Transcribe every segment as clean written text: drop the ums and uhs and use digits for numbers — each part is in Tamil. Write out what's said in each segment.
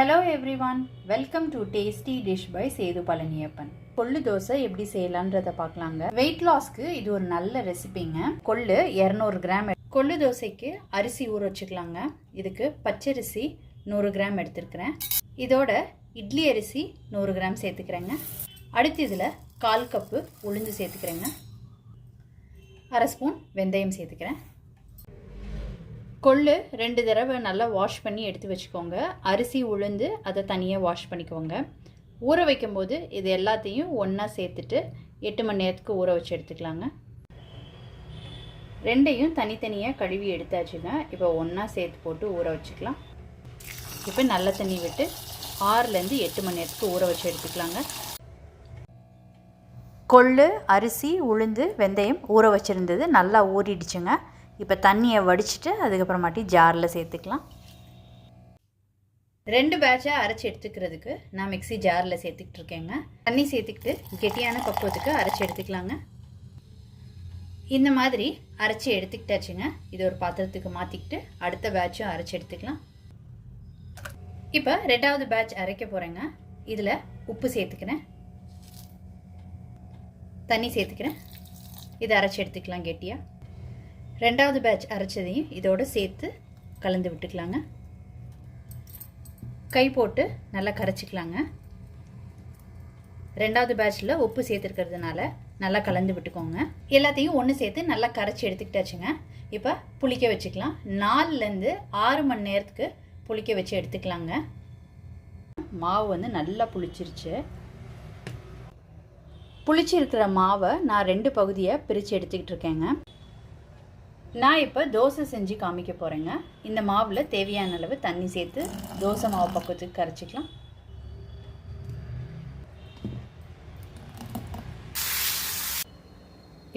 Hello everyone, welcome to Tasty Dish by Sethu Palaniyappan. கொள்ளு தோசை எப்படி செய்யலாம்ன்றத பார்க்கலாங்க. வெயிட் லாஸ்க்கு இது ஒரு நல்ல ரெசிபிங்க. கொள்ளு 200 கிராம். கொள்ளு தோசைக்கு அரிசி ஊற வச்சுக்கலாங்க. இதுக்கு பச்சரிசி 100 கிராம் எடுத்துக்கிறேன். இதோட இட்லி அரிசி 100 கிராம் சேர்த்துக்கிறேங்க. அடுத்து இதில் 1/4 கப்பு உளுந்து சேர்த்துக்கிறேங்க. 1/2 ஸ்பூன் வெந்தயம் சேர்த்துக்கிறேன். கொள்ளு 2 தடவை நல்லா வாஷ் பண்ணி எடுத்து வச்சுக்கோங்க. அரிசி உளுந்து அதை தனியாக வாஷ் பண்ணிக்கோங்க. ஊற வைக்கும்போது இது எல்லாத்தையும் ஒன்றா சேர்த்துட்டு 8 மணி நேரத்துக்கு ஊற வச்சு எடுத்துக்கலாங்க. ரெண்டையும் தனித்தனியாக கழுவி எடுத்தாச்சுங்க. இப்போ ஒன்றா சேர்த்து போட்டு ஊற வச்சுக்கலாம். இப்போ நல்ல தண்ணி விட்டு 6லேருந்து 8 மணி நேரத்துக்கு ஊற வச்சு எடுத்துக்கலாங்க. கொள்ளு அரிசி உளுந்து வெந்தயம் ஊற வச்சுருந்தது நல்லா ஊறிடுச்சுங்க. இப்போ தண்ணியை வடிச்சிட்டு அதுக்கப்புறமாட்டி ஜாரில் சேர்த்துக்கலாம். 2 பேட்சை அரைச்சி எடுத்துக்கிறதுக்கு நான் மிக்ஸி ஜாரில் சேர்த்துக்கிட்டு இருக்கேங்க. தண்ணி சேர்த்துக்கிட்டு கெட்டியான பக்குவத்துக்கு அரைச்சி எடுத்துக்கலாங்க. இந்த மாதிரி அரைச்சி எடுத்துக்கிட்டாச்சுங்க. இது ஒரு பாத்திரத்துக்கு மாற்றிக்கிட்டு அடுத்த பேட்சும் அரைச்சி எடுத்துக்கலாம். இப்போ 2வது பேட்ச் அரைக்க போகிறேங்க. இதில் உப்பு சேர்த்துக்கிறேன், தண்ணி சேர்த்துக்கிறேன். இதை அரைச்சி எடுத்துக்கலாம் கெட்டியாக. 2வது பேட்ச் அரைச்சதையும் இதோடு சேர்த்து கலந்து விட்டுக்கலாங்க. கை போட்டு நல்லா கரைச்சிக்கலாங்க. 2வது பேட்சில் உப்பு சேர்த்துருக்கிறதுனால நல்லா கலந்து விட்டுக்கோங்க. எல்லாத்தையும் ஒன்று சேர்த்து நல்லா கரைச்சி எடுத்துக்கிட்டாச்சுங்க. இப்போ புளிக்க வச்சுக்கலாம். 4லேருந்து 6 மணி நேரத்துக்கு புளிக்க வச்சு எடுத்துக்கலாங்க. மாவு வந்து நல்லா புளிச்சிருச்சு. புளிச்சிருக்கிற மாவை நான் 2 பகுதியாக பிரித்து எடுத்துக்கிட்டு இருக்கேங்க. நான் இப்போ தோசை செஞ்சு காமிக்க போகிறேங்க. இந்த மாவில் தேவையான அளவு தண்ணி சேர்த்து தோசை மாவு பக்கத்துக்கு கரைச்சிக்கலாம்.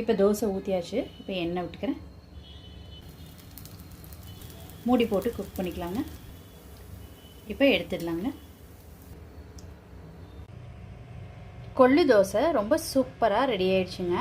இப்போ தோசை ஊற்றியாச்சு. இப்போ எண்ணெய் விட்டுக்கிறேன். மூடி போட்டு குக் பண்ணிக்கலாங்க. இப்போ எடுத்துடலாங்க. கொள்ளு தோசை ரொம்ப சூப்பராக ரெடி ஆயிடுச்சுங்க.